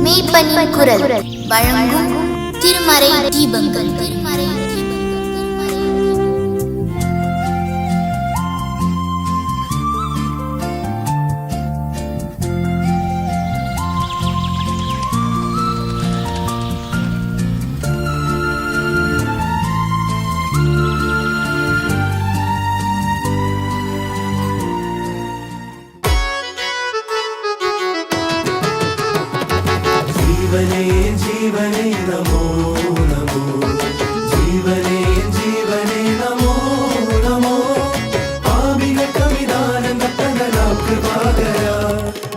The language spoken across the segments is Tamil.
மெய்ப்பனின் குரல் வழங்கும் திருமறை தீபங்கள். जीवने जीवने नमो नमो, जीवने जीवने नमो नमो. पापिകൾ കവിതാനന്ദത്തണലാം കൃപാകരാ,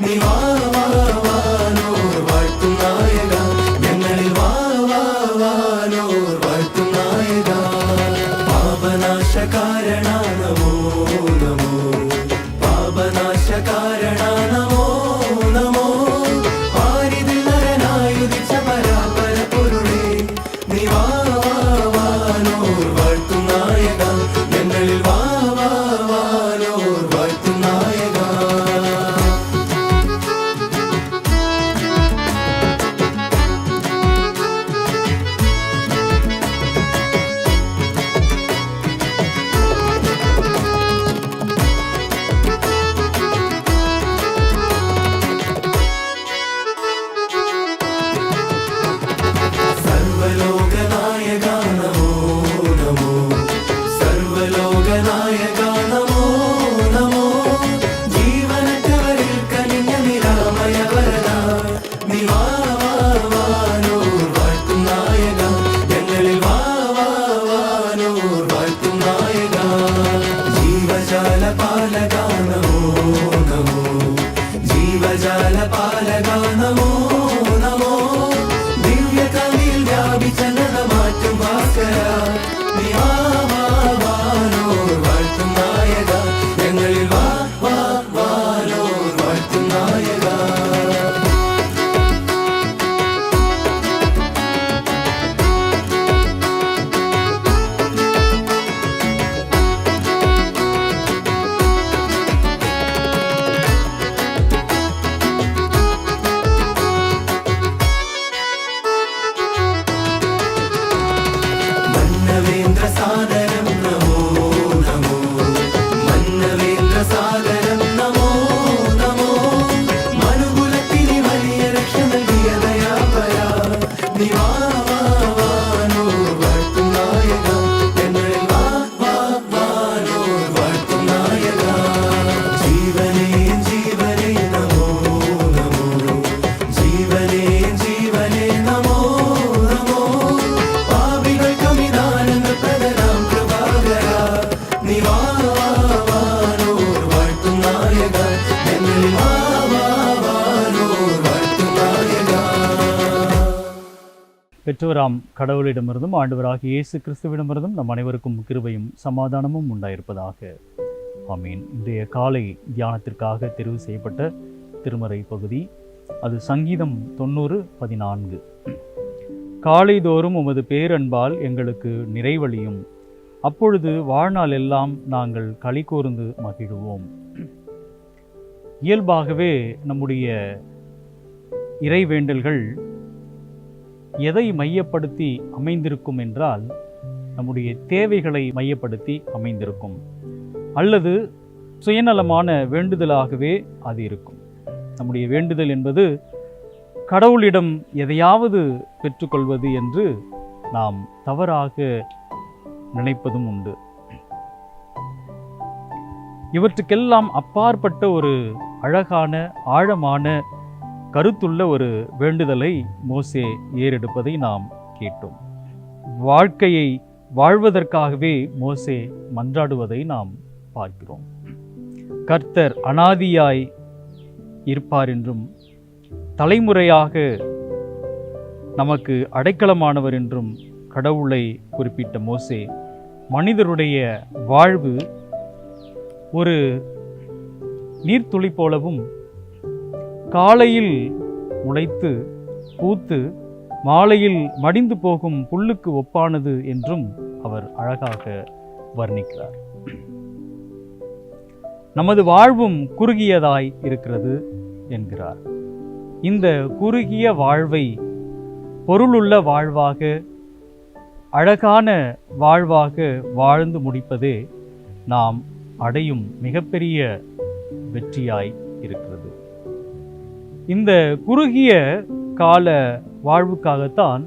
നീ വാ വാ വാനോർ വാഴ്ത്തും നായക, ഞങ്ങളിൽ വാ വാ വാനോർ വാഴ്ത്തും നായക. പാപനാശകാരണ നമോ നമോ, പാപനാശകാരണ നമോ നമോ. பெற்றோராம் கடவுளிடமிருந்தும் ஆண்டவராகிய இயேசு கிறிஸ்துவிடமிருந்தும் நம் அனைவருக்கும் கிருபையும் சமாதானமும் உண்டாயிருப்பதாக. ஆமீன். இன்றைய காலை தியானத்திற்காக தெரிவு செய்யப்பட்ட திருமறை பகுதி அது சங்கீதம் 90:14. காலைதோறும் உமது பேரன்பால் எங்களுக்கு நிறைவழியும், அப்பொழுது வாழ்நாள் எல்லாம் நாங்கள் களி கூர்ந்து மகிழ்வோம். இயல்பாகவே நம்முடைய இறைவேண்டல்கள் எதை மையப்படுத்தி அமைந்திருக்கும் என்றால், நம்முடைய தேவைகளை மையப்படுத்தி அமைந்திருக்கும், அல்லது சுயநலமான வேண்டுதலாகவே அது இருக்கும். நம்முடைய வேண்டுதல் என்பது கடவுளிடம் எதையாவது பெற்றுக்கொள்வது என்று நாம் தவறாக நினைப்பதும் உண்டு. இவற்றுக்கெல்லாம் அப்பாற்பட்ட ஒரு அழகான ஆழமான கருத்துள்ள ஒரு வேண்டுதலை மோசே ஏறெடுப்பதை நாம் கேட்டோம். வாழ்க்கையை வாழ்வதற்காகவே மோசே மன்றாடுவதை நாம் பார்க்கிறோம். கர்த்தர் அனாதியாய் இருப்பார் என்றும், தலைமுறையாக நமக்கு அடைக்கலமானவர் என்றும் கடவுளை குறிப்பிட்ட மோசே, மனிதருடைய வாழ்வு ஒரு நீர்த்துளி போலவும் காலையில் முளைத்து பூத்து மாலையில் மடிந்து போகும் புல்லுக்கு ஒப்பானது என்றும் அவர் அழகாக வர்ணிக்கிறார். நமது வாழ்வும் குறுகியதாய் இருக்கிறது என்கிறார். இந்த குறுகிய வாழ்வை பொருளுள்ள வாழ்வாக, அழகான வாழ்வாக வாழ்ந்து முடிப்பதே நாம் அடையும் மிகப்பெரிய வெற்றியாய் இருக்கிறது. இந்த குறுகிய கால வாழ்வுக்காகத்தான்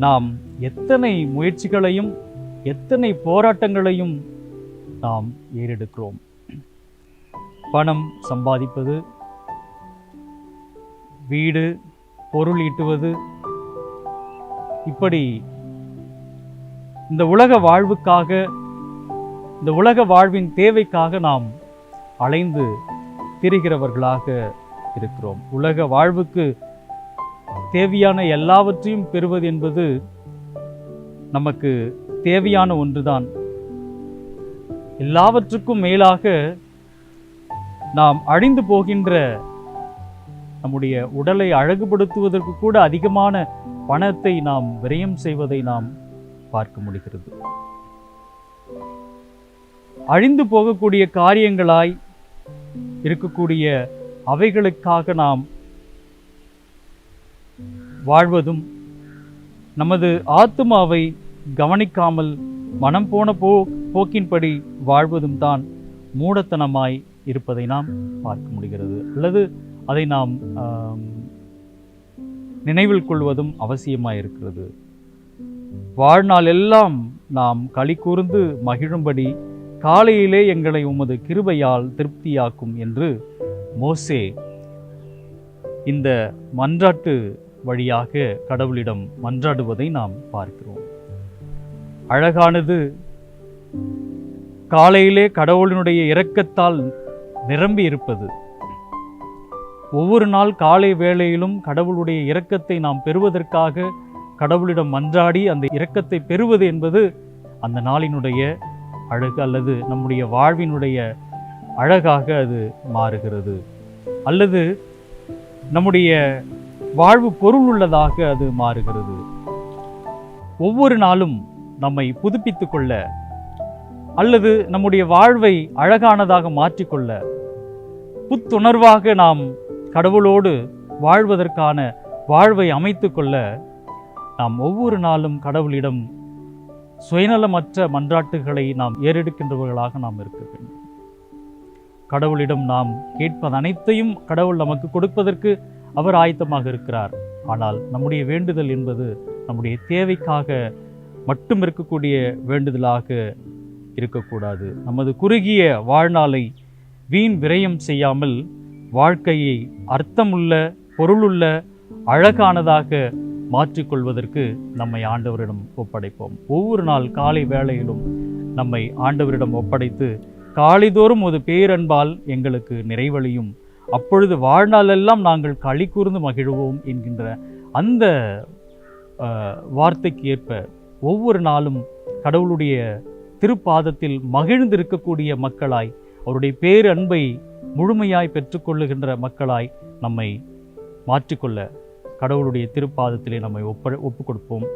நாம் எத்தனை முயற்சிகளையும் எத்தனை போராட்டங்களையும் நாம் ஏறெடுக்கிறோம். பணம் சம்பாதிப்பது, வீடு, பொருள் ஈட்டுவது, இப்படி இந்த உலக வாழ்வுக்காக, இந்த உலக வாழ்வின் தேவைக்காக நாம் அலைந்து திரிகிறவர்களாக இருக்கிறோம். உலக வாழ்வுக்கு தேவையான எல்லாவற்றையும் பெறுவது என்பது நமக்கு தேவையான ஒன்றுதான். எல்லாவற்றுக்கும் மேலாக நாம் அழிந்து போகின்ற நம்முடைய உடலை அழகுபடுத்துவதற்கு கூட அதிகமான பணத்தை நாம் விரயம் செய்வதை நாம் பார்க்க முடிகிறது. அழிந்து போகக்கூடிய காரியங்களாய் இருக்கக்கூடிய அவைகளுக்காக நாம் வாழ்வதும், நமது ஆத்துமாவை கவனிக்காமல் மனம் போன போக்கின்படி வாழ்வதும் தான் மூடத்தனமாய் இருப்பதை நாம் பார்க்க முடிகிறது. அல்லது அதை நாம் நினைவில் கொள்வதும் அவசியமாய் இருக்கிறது. வாழ்நாள் எல்லாம் நாம் களி கூர்ந்து மகிழும்படி காலையிலே எங்களை உமது கிருபையால் திருப்தியாக்கும் என்று மோசே இந்த மன்றாட்டு வழியாக கடவுளிடம் மன்றாடுவதை நாம் பார்க்கிறோம். அழகானது காலையிலே கடவுளினுடைய இரக்கத்தால் நிரம்பி இருப்பது. ஒவ்வொரு நாள் காலை வேளையிலும் கடவுளுடைய இரக்கத்தை நாம் பெறுவதற்காக கடவுளிடம் மன்றாடி அந்த இரக்கத்தை பெறுவது என்பது அந்த நாளினுடைய அழகு, அல்லது நம்முடைய வாழ்வினுடைய அழகாக அது மாறுகிறது. அல்லது நம்முடைய வாழ்வு பொருள் உள்ளதாக அது மாறுகிறது. ஒவ்வொரு நாளும் நம்மை புதுப்பித்து கொள்ள, அல்லது நம்முடைய வாழ்வை அழகானதாக மாற்றிக்கொள்ள, புத்துணர்வாக நாம் கடவுளோடு வாழ்வதற்கான வாழ்வை அமைத்து கொள்ள நாம் ஒவ்வொரு நாளும் கடவுளிடம் சுயநலமற்ற மன்றாட்டுகளை நாம் ஏறெடுக்கின்றவர்களாக நாம் இருக்க வேண்டும். கடவுளிடம் நாம் கேட்பது அனைத்தையும் கடவுள் நமக்கு கொடுப்பதற்கு அவர் ஆயத்தமாக இருக்கிறார். ஆனால் நம்முடைய வேண்டுதல் என்பது நம்முடைய தேவைக்காக மட்டும் இருக்கக்கூடிய வேண்டுதலாக இருக்கக்கூடாது. நமது குறுகிய வாழ்நாளை வீண் விரயம் செய்யாமல் வாழ்க்கையை அர்த்தமுள்ள, பொருளுள்ள, அழகானதாக மாற்றிக்கொள்வதற்கு நம்மை ஆண்டவரிடம் ஒப்படைப்போம். ஒவ்வொரு நாள் காலை வேளையிலும் நம்மை ஆண்டவரிடம் ஒப்படைத்து காலைதோறும் ஒரு பேரன்பால் எங்களுக்கு நிறைவழியும், அப்பொழுது வாழ்நாளெல்லாம் நாங்கள் களி கூர்ந்து மகிழ்வோம் என்கின்ற அந்த வார்த்தைக்கு ஏற்ப ஒவ்வொரு நாளும் கடவுளுடைய திருப்பாதத்தில் மகிழ்ந்திருக்கக்கூடிய மக்களாய், அவருடைய பேரன்பை முழுமையாய் பெற்றுக்கொள்ளுகின்ற மக்களாய் நம்மை மாற்றிக்கொள்ள கடவுளுடைய திருப்பாதத்திலே நம்மை ஒப்பு கொடுப்போம்.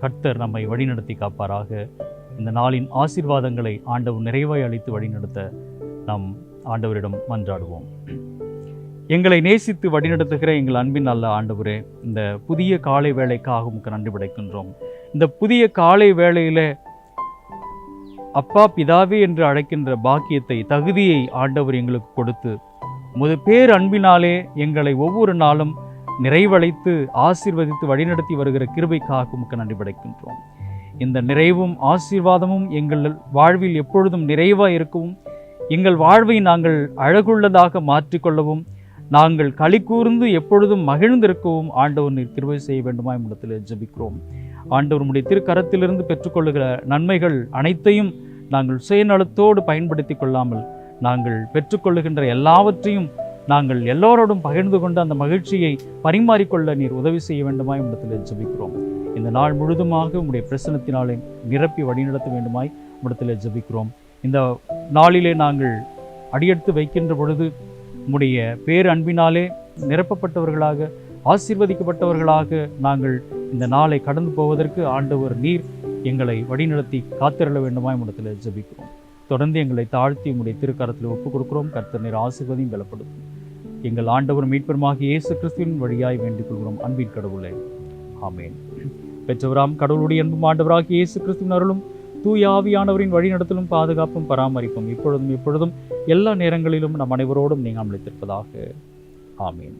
கர்த்தர் நம்மை வழிநடத்தி காப்பாராக. இந்த நாளின் ஆசீர்வாதங்களை ஆண்டவர் நிறைவாய் அளித்து வழிநடத்த நாம் ஆண்டவரிடம் மன்றாடுவோம். எங்களை நேசித்து வழிநடத்துகிற எங்கள் அன்பின் நல்ல ஆண்டவரே, இந்த புதிய காலை வேளைக்காக உமக்கு நன்றி படைக்கின்றோம். இந்த புதிய காலை வேளையில அப்பா பிதாவே என்று அழைக்கின்ற பாக்கியத்தை, தகுதியை ஆண்டவர் எங்களுக்கு கொடுத்து உமது பேர் அன்பினாலே எங்களை ஒவ்வொரு நாளும் நிறைவழைத்து ஆசீர்வதித்து வழிநடத்தி வருகிற கிருபைக்காக உமக்கு நன்றி படைக்கின்றோம். இந்த நிறைவும் ஆசீர்வாதமும் எங்கள் வாழ்வில் எப்பொழுதும் நிறைவாக இருக்கவும், எங்கள் வாழ்வை நாங்கள் அழகுள்ளதாக மாற்றிக்கொள்ளவும், நாங்கள் களி கூர்ந்து எப்பொழுதும் மகிழ்ந்திருக்கவும் ஆண்டவர் நீர் கிருபை செய்ய வேண்டுமா இடத்தில் ஜெபிக்கிறோம். ஆண்டவர் உம்முடைய திருக்கரத்திலிருந்து பெற்றுக்கொள்ளுகிற நன்மைகள் அனைத்தையும் நாங்கள் சுயநலத்தோடு பயன்படுத்தி கொள்ளாமல், நாங்கள் பெற்றுக்கொள்ளுகின்ற எல்லாவற்றையும் நாங்கள் எல்லோரோடும் பகிர்ந்து கொண்டு அந்த மகிழ்ச்சியை பரிமாறிக்கொள்ள நீர் உதவி செய்ய வேண்டுமாய் இடத்தில் ஜெபிக்கிறோம். இந்த நாள் முழுதுமாக உம்முடைய பிரசன்னத்தினாலே நிரப்பி வழிநடத்த வேண்டுமாய் இடத்தில் ஜெபிக்கிறோம். இந்த நாளிலே நாங்கள் அடியெடுத்து வைக்கின்ற பொழுது உம்முடைய பேர் அன்பினாலே நிரப்பப்பட்டவர்களாக, ஆசீர்வதிக்கப்பட்டவர்களாக நாங்கள் இந்த நாளை கடந்து போவதற்கு ஆண்டவர் நீர் எங்களை வழிநடத்தி காத்திரள வேண்டுமாய் இடத்தில் ஜெபிக்கிறோம். தொடர்ந்து எங்களை தாழ்த்தி உங்களுடைய திருக்கரத்தில் ஒப்புக் கொடுக்கிறோம். கர்த்தர் நீர் ஆசீர்வதியும் பலப்படுத்தும். எங்கள் ஆண்டவர் மீட்பருமாகிய இயேசு கிறிஸ்துவின் வழியாய் வேண்டிக் கொள்கிறோம் அன்பின் கடவுளே, ஆமேன். பெற்றவராம் கடவுளுடைய அன்பும் ஆண்டவராகிய இயேசு கிறிஸ்துவின் அருளும் தூய ஆவியானவரின் வழிநடத்தலும் பாதுகாப்பும் பராமரிப்பும் இப்பொழுதும் எல்லா நேரங்களிலும் நம் அனைவரோடும் நீங்கள் அமளித்திருப்பதாக. ஆமேன்.